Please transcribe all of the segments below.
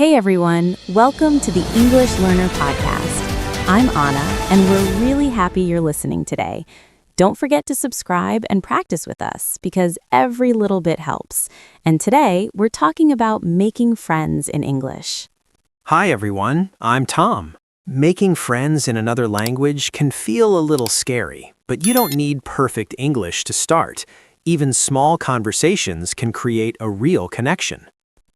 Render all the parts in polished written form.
Hey everyone, welcome to the English Learner Podcast. I'm Anna, and we're really happy you're listening today. Don't forget to subscribe and practice with us because every little bit helps. And today, we're talking about making friends in English. Hi everyone, I'm Tom. Making friends in another language can feel a little scary, but you don't need perfect English to start. Even small conversations can create a real connection.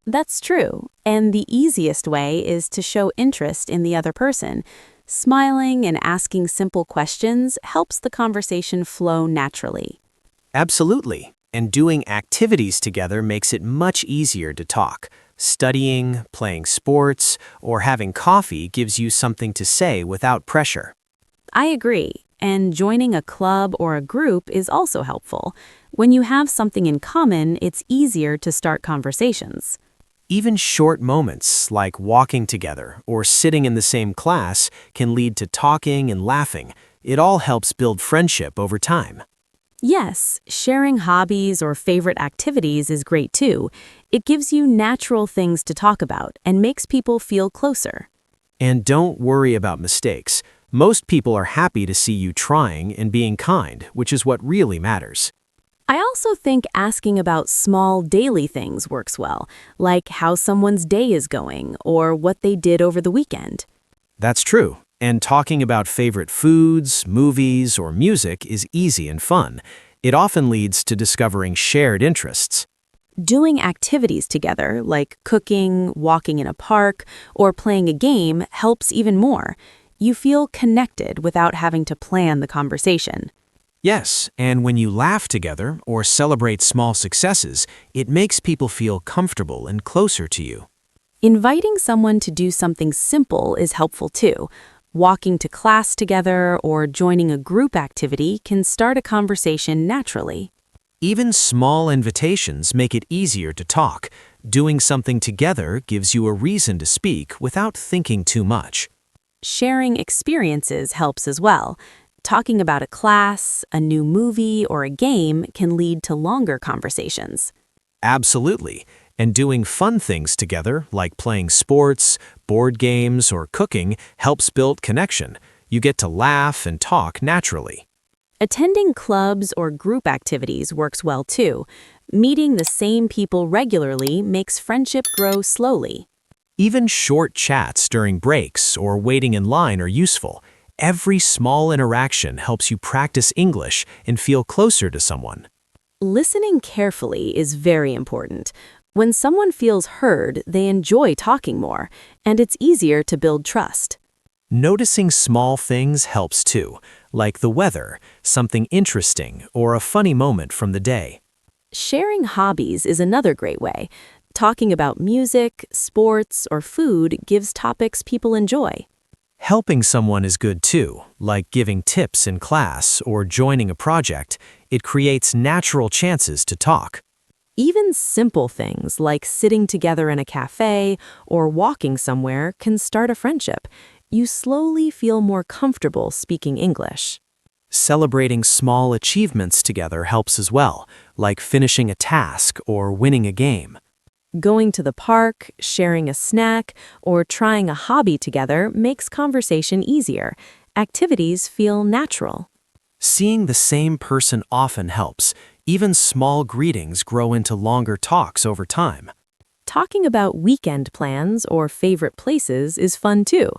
That's true, and the easiest way is to show interest in the other person. Smiling and asking simple questions helps the conversation flow naturally. Absolutely, and doing activities together makes it much easier to talk. Studying, playing sports, or having coffee gives you something to say without pressure. I agree, and joining a club or a group is also helpful. When you have something in common, it's easier to start conversations. Even short moments, like walking together or sitting in the same class, can lead to talking and laughing. It all helps build friendship over time. Yes, sharing hobbies or favorite activities is great too. It gives you natural things to talk about and makes people feel closer. And don't worry about mistakes. Most people are happy to see you trying and being kind, which is what really matters. I also think asking about small daily things works well, like how someone's day is going or what they did over the weekend. That's true. And talking about favorite foods, movies, or music is easy and fun. It often leads to discovering shared interests. Doing activities together, like cooking, walking in a park, or playing a game, helps even more. You feel connected without having to plan the conversation. Yes, and when you laugh together or celebrate small successes, it makes people feel comfortable and closer to you. Inviting someone to do something simple is helpful too. Walking to class together or joining a group activity can start a conversation naturally. Even small invitations make it easier to talk. Doing something together gives you a reason to speak without thinking too much. Sharing experiences helps as well. Talking about a class, a new movie, or a game can lead to longer conversations. Absolutely. And doing fun things together, like playing sports, board games, or cooking, helps build connection. You get to laugh and talk naturally. Attending clubs or group activities works well too. Meeting the same people regularly makes friendship grow slowly. Even short chats during breaks or waiting in line are useful. Every small interaction helps you practice English and feel closer to someone. Listening carefully is very important. When someone feels heard, they enjoy talking more, and it's easier to build trust. Noticing small things helps too, like the weather, something interesting, or a funny moment from the day. Sharing hobbies is another great way. Talking about music, sports, or food gives topics people enjoy. Helping someone is good too, like giving tips in class or joining a project. It creates natural chances to talk. Even simple things like sitting together in a cafe or walking somewhere can start a friendship. You slowly feel more comfortable speaking English. Celebrating small achievements together helps as well, like finishing a task or winning a game. Going to the park, sharing a snack, or trying a hobby together makes conversation easier. Activities feel natural. Seeing the same person often helps. Even small greetings grow into longer talks over time. Talking about weekend plans or favorite places is fun too.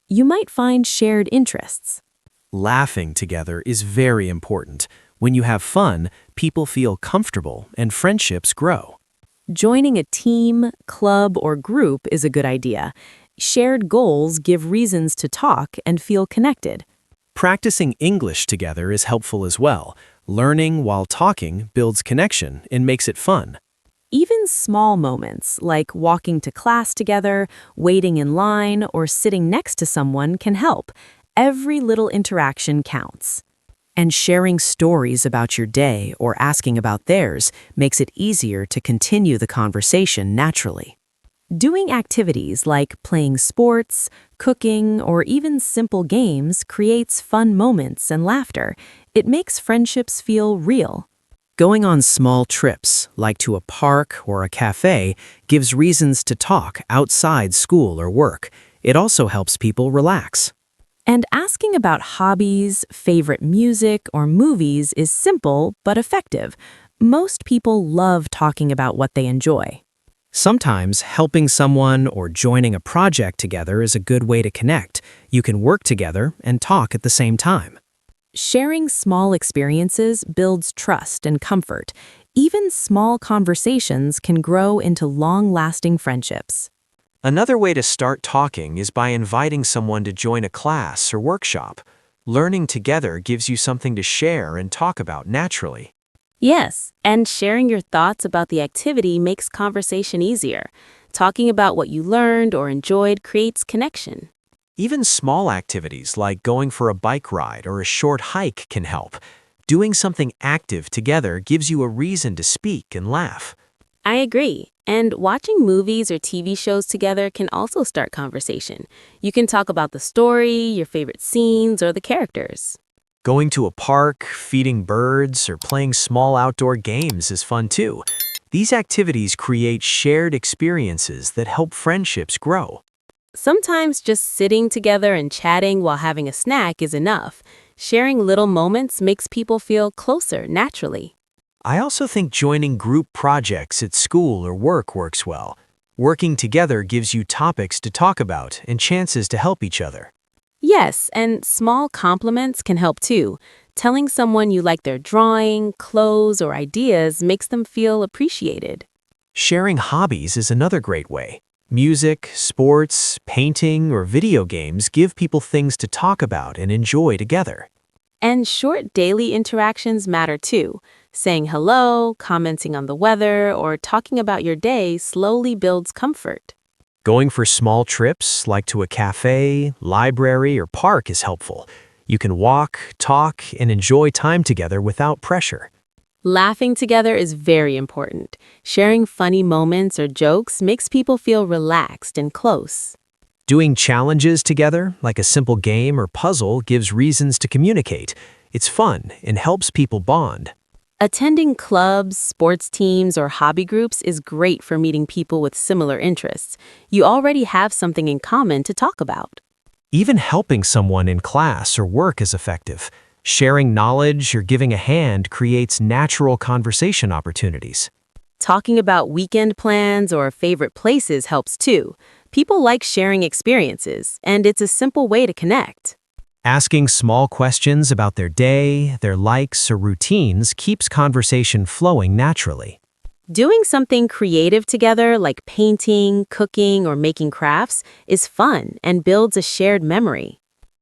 You might find shared interests. Laughing together is very important. When you have fun, people feel comfortable and friendships grow. Joining a team, club, or group is a good idea. Shared goals give reasons to talk and feel connected. Practicing English together is helpful as well. Learning while talking builds connection and makes it fun. Even small moments like walking to class together, waiting in line, or sitting next to someone can help. Every little interaction counts. And sharing stories about your day or asking about theirs makes it easier to continue the conversation naturally. Doing activities like playing sports, cooking, or even simple games creates fun moments and laughter. It makes friendships feel real. Going on small trips, like to a park or a cafe, gives reasons to talk outside school or work. It also helps people relax. And asking about hobbies, favorite music, or movies is simple but effective. Most people love talking about what they enjoy. Sometimes helping someone or joining a project together is a good way to connect. You can work together and talk at the same time. Sharing small experiences builds trust and comfort. Even small conversations can grow into long-lasting friendships. Another way to start talking is by inviting someone to join a class or workshop. Learning together gives you something to share and talk about naturally. Yes, and sharing your thoughts about the activity makes conversation easier. Talking about what you learned or enjoyed creates connection. Even small activities like going for a bike ride or a short hike can help. Doing something active together gives you a reason to speak and laugh. I agree. And watching movies or TV shows together can also start conversation. You can talk about the story, your favorite scenes, or the characters. Going to a park, feeding birds, or playing small outdoor games is fun too. These activities create shared experiences that help friendships grow. Sometimes just sitting together and chatting while having a snack is enough. Sharing little moments makes people feel closer naturally. I also think joining group projects at school or work works well. Working together gives you topics to talk about and chances to help each other. Yes, and small compliments can help too. Telling someone you like their drawing, clothes, or ideas makes them feel appreciated. Sharing hobbies is another great way. Music, sports, painting, or video games give people things to talk about and enjoy together. And short daily interactions matter too. Saying hello, commenting on the weather, or talking about your day slowly builds comfort. Going for small trips, like to a cafe, library, or park, is helpful. You can walk, talk, and enjoy time together without pressure. Laughing together is very important. Sharing funny moments or jokes makes people feel relaxed and close. Doing challenges together, like a simple game or puzzle, gives reasons to communicate. It's fun and helps people bond. Attending clubs, sports teams, or hobby groups is great for meeting people with similar interests. You already have something in common to talk about. Even helping someone in class or work is effective. Sharing knowledge or giving a hand creates natural conversation opportunities. Talking about weekend plans or favorite places helps too. People like sharing experiences, and it's a simple way to connect. Asking small questions about their day, their likes, or routines keeps conversation flowing naturally. Doing something creative together, like painting, cooking, or making crafts, is fun and builds a shared memory.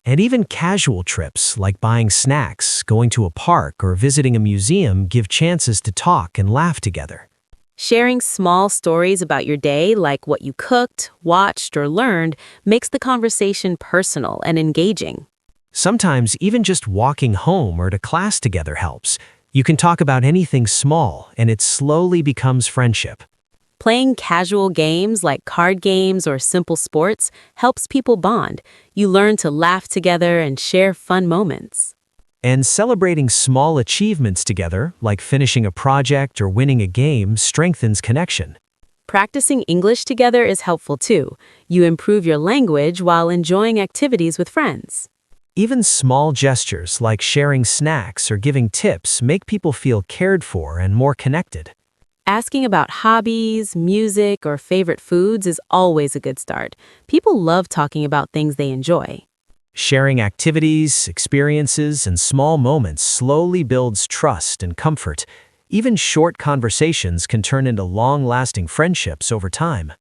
And even casual trips, like buying snacks, going to a park, or visiting a museum, give chances to talk and laugh together. Sharing small stories about your day, like what you cooked, watched, or learned, makes the conversation personal and engaging. Sometimes even just walking home or to class together helps. You can talk about anything small, and it slowly becomes friendship. Playing casual games like card games or simple sports helps people bond. You learn to laugh together and share fun moments. And celebrating small achievements together, like finishing a project or winning a game, strengthens connection. Practicing English together is helpful too. You improve your language while enjoying activities with friends. Even small gestures like sharing snacks or giving tips make people feel cared for and more connected. Asking about hobbies, music, or favorite foods is always a good start. People love talking about things they enjoy. Sharing activities, experiences, and small moments slowly builds trust and comfort. Even short conversations can turn into long-lasting friendships over time.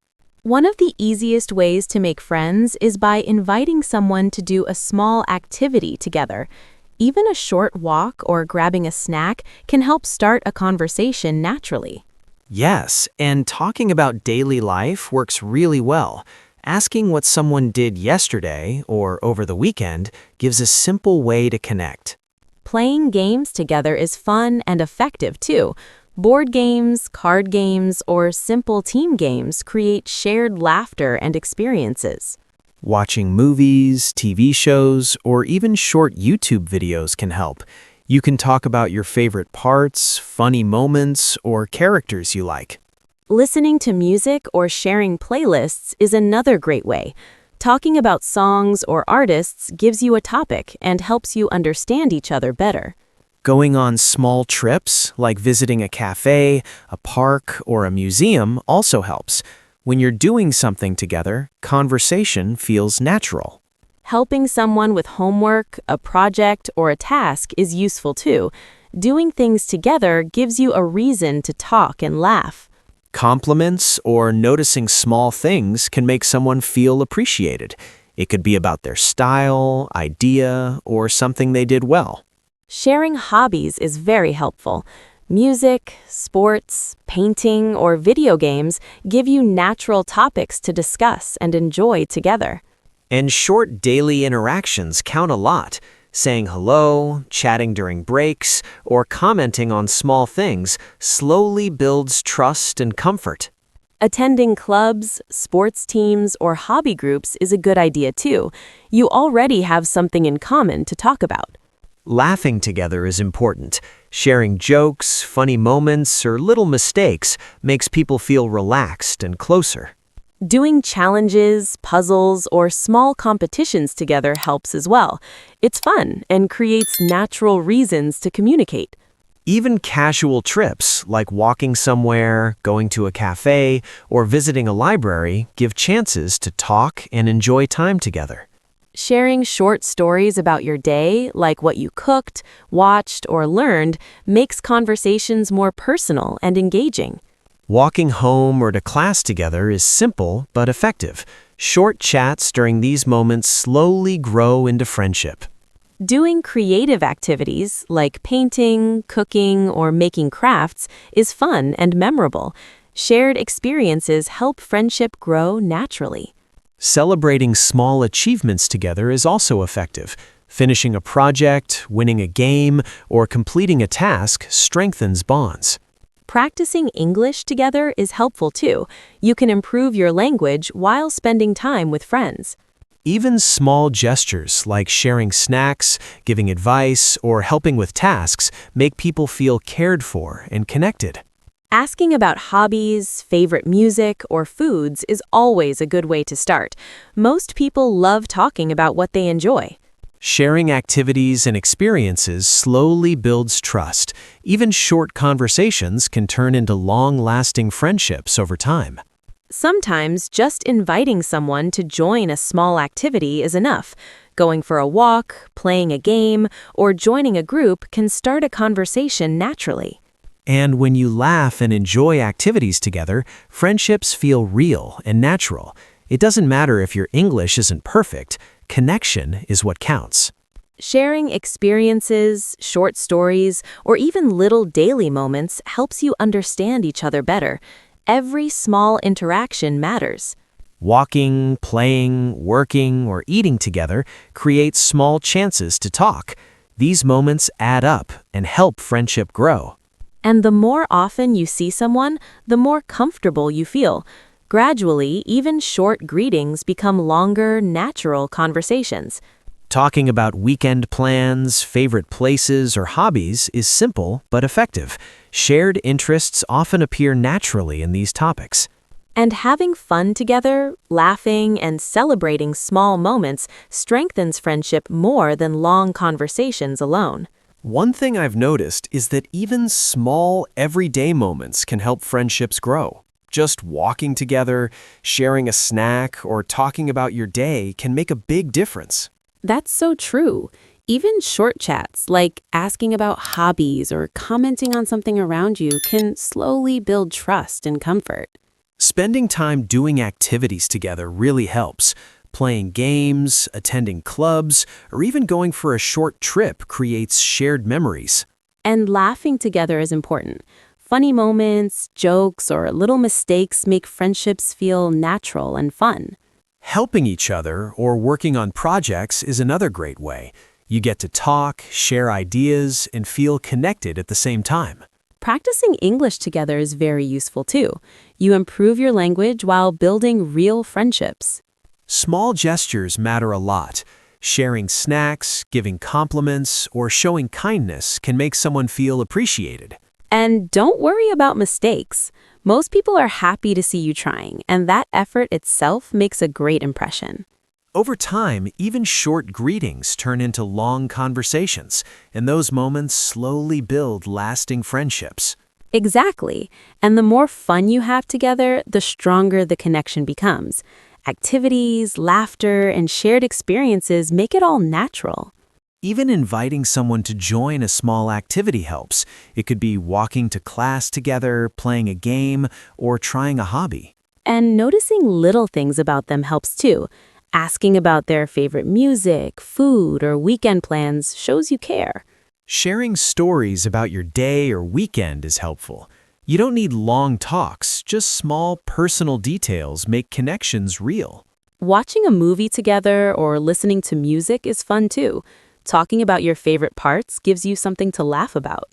One of the easiest ways to make friends is by inviting someone to do a small activity together. Even a short walk or grabbing a snack can help start a conversation naturally. Yes, and talking about daily life works really well. Asking what someone did yesterday or over the weekend gives a simple way to connect. Playing games together is fun and effective too. Board games, card games, or simple team games create shared laughter and experiences. Watching movies, TV shows, or even short YouTube videos can help. You can talk about your favorite parts, funny moments, or characters you like. Listening to music or sharing playlists is another great way. Talking about songs or artists gives you a topic and helps you understand each other better. Going on small trips, like visiting a cafe, a park, or a museum, also helps. When you're doing something together, conversation feels natural. Helping someone with homework, a project, or a task is useful too. Doing things together gives you a reason to talk and laugh. Compliments or noticing small things can make someone feel appreciated. It could be about their style, idea, or something they did well. Sharing hobbies is very helpful. Music, sports, painting, or video games give you natural topics to discuss and enjoy together. And short daily interactions count a lot. Saying hello, chatting during breaks, or commenting on small things slowly builds trust and comfort. Attending clubs, sports teams, or hobby groups is a good idea too. You already have something in common to talk about. Laughing together is important. Sharing jokes, funny moments, or little mistakes makes people feel relaxed and closer. Doing challenges, puzzles, or small competitions together helps as well. It's fun and creates natural reasons to communicate. Even casual trips, like walking somewhere, going to a cafe, or visiting a library, give chances to talk and enjoy time together. Sharing short stories about your day, like what you cooked, watched, or learned, makes conversations more personal and engaging. Walking home or to class together is simple but effective. Short chats during these moments slowly grow into friendship. Doing creative activities like painting, cooking, or making crafts is fun and memorable. Shared experiences help friendship grow naturally. Celebrating small achievements together is also effective. Finishing a project, winning a game, or completing a task strengthens bonds. Practicing English together is helpful too. You can improve your language while spending time with friends. Even small gestures like sharing snacks, giving advice, or helping with tasks make people feel cared for and connected. Asking about hobbies, favorite music, or foods is always a good way to start. Most people love talking about what they enjoy. Sharing activities and experiences slowly builds trust. Even short conversations can turn into long-lasting friendships over time. Sometimes just inviting someone to join a small activity is enough. Going for a walk, playing a game, or joining a group can start a conversation naturally. And when you laugh and enjoy activities together, friendships feel real and natural. It doesn't matter if your English isn't perfect. Connection is what counts. Sharing experiences, short stories, or even little daily moments helps you understand each other better. Every small interaction matters. Walking, playing, working, or eating together creates small chances to talk. These moments add up and help friendship grow. And the more often you see someone, the more comfortable you feel. Gradually, even short greetings become longer, natural conversations. Talking about weekend plans, favorite places, or hobbies is simple but effective. Shared interests often appear naturally in these topics. And having fun together, laughing, and celebrating small moments strengthens friendship more than long conversations alone. One thing I've noticed is that even small, everyday moments can help friendships grow. Just walking together, sharing a snack, or talking about your day can make a big difference. That's so true. Even short chats, like asking about hobbies or commenting on something around you, can slowly build trust and comfort. Spending time doing activities together really helps. Playing games, attending clubs, or even going for a short trip creates shared memories. And laughing together is important. Funny moments, jokes, or little mistakes make friendships feel natural and fun. Helping each other or working on projects is another great way. You get to talk, share ideas, and feel connected at the same time. Practicing English together is very useful too. You improve your language while building real friendships. Small gestures matter a lot. Sharing snacks, giving compliments, or showing kindness can make someone feel appreciated. And don't worry about mistakes. Most people are happy to see you trying, and that effort itself makes a great impression. Over time, even short greetings turn into long conversations, and those moments slowly build lasting friendships. Exactly. And the more fun you have together, the stronger the connection becomes. Activities, laughter, and shared experiences make it all natural. Even inviting someone to join a small activity helps. It could be walking to class together, playing a game, or trying a hobby. And noticing little things about them helps too. Asking about their favorite music, food, or weekend plans shows you care. Sharing stories about your day or weekend is helpful. You don't need long talks, just small personal details make connections real. Watching a movie together or listening to music is fun too. Talking about your favorite parts gives you something to laugh about.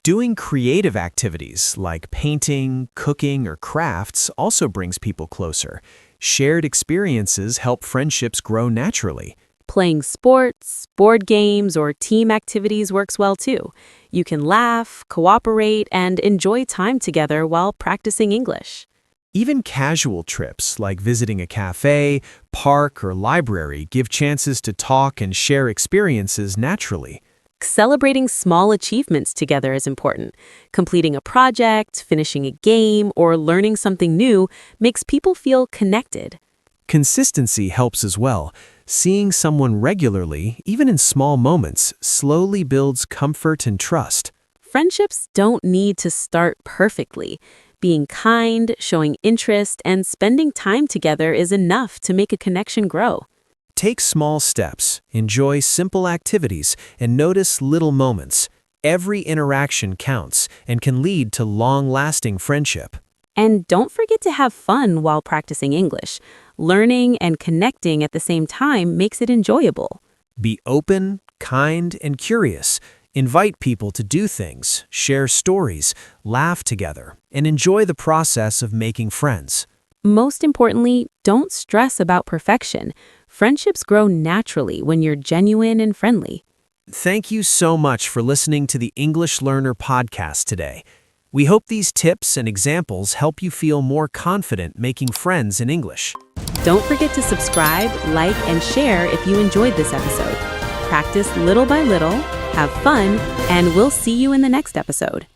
Doing creative activities like painting, cooking, or crafts also brings people closer. Shared experiences help friendships grow naturally. Playing sports, board games, or team activities works well too. You can laugh, cooperate, and enjoy time together while practicing English. Even casual trips like visiting a cafe, park, or library give chances to talk and share experiences naturally. Celebrating small achievements together is important. Completing a project, finishing a game, or learning something new makes people feel connected. Consistency helps as well. Seeing someone regularly, even in small moments, slowly builds comfort and trust. Friendships don't need to start perfectly. Being kind, showing interest, and spending time together is enough to make a connection grow. Take small steps, enjoy simple activities, and notice little moments. Every interaction counts and can lead to long-lasting friendship. And don't forget to have fun while practicing English. Learning and connecting at the same time makes it enjoyable. Be open, kind, and curious. Invite people to do things, share stories, laugh together, and enjoy the process of making friends. Most importantly, don't stress about perfection. Friendships grow naturally when you're genuine and friendly. Thank you so much for listening to the English Learner podcast today. We hope these tips and examples help you feel more confident making friends in English. Don't forget to subscribe, like, and share if you enjoyed this episode. Practice little by little, have fun, and we'll see you in the next episode.